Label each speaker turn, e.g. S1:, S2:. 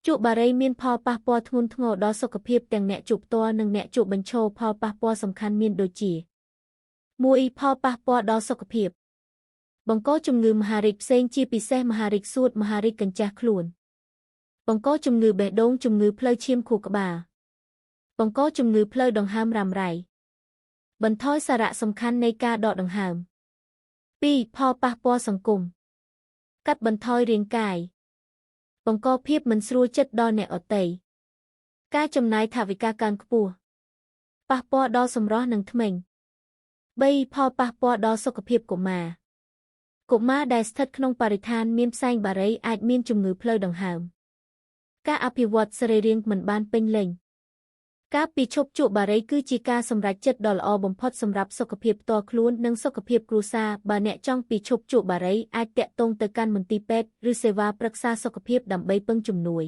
S1: ជក់បារីមានផលប៉ះពាល់ធ្ងន់ធ្ងរដល់សុខភាពទាំងអ្នកជក់ផ្ទាល់និងអ្នកជក់បញ្ឈរផលប៉ះពាល់សំខាន់មានដូចជា 1. ផលប៉ះពាល់ដល់សុខភាពបង្កជំងឺមហារីកផ្សេងជាពិសេសមហារីកសួតមហារីកកញ្ចាស់ខ្លួនបង្កជំងឺបេះដូងជំងឺផ្លូវឈាមខួរក្បាលបង្កជំងឺផ្លូវដង្ហើមរ៉ាំរ៉ៃបន្ថយសារៈសំខាន់នៃការដកដង្ហើម 2. ផលប៉ះពាល់សង្គមកាត់បន្ថយរាងកាយបង្កភាពមិនស្រួលចិត្តដល់អ្នកដទៃការចំណាយថវិកាកើនខ្ពស់ប៉ះពាល់ដល់សម្រស់និងធ្មេញ 3. ផលប៉ះពាល់ដល់សុខភាពកុមារកុមារដែលស្ថិតក្នុងបរិស្ថានមានផ្សែងបារីអាចមានជំងឺផ្លូវដង្ហើមការអភិវឌ្ឍសរីរាង្គមិនបានពេញលេញការពីឈប់ជក់បារីគឺជាការសម្រេចចិត្តដ៏ល្អបំផុតសម្រាប់សុខភាពផ្ទាល់ខ្លួននិងសុខភាពគ្រួសារបើអ្នកចង់ពីឈប់ជក់បារីអាចតាក់ទងទៅកាន់មន្ទីរពេទ្យឬសេវាប្រឹក្សាសុខភាពដើម្បីពឹងជំនួយ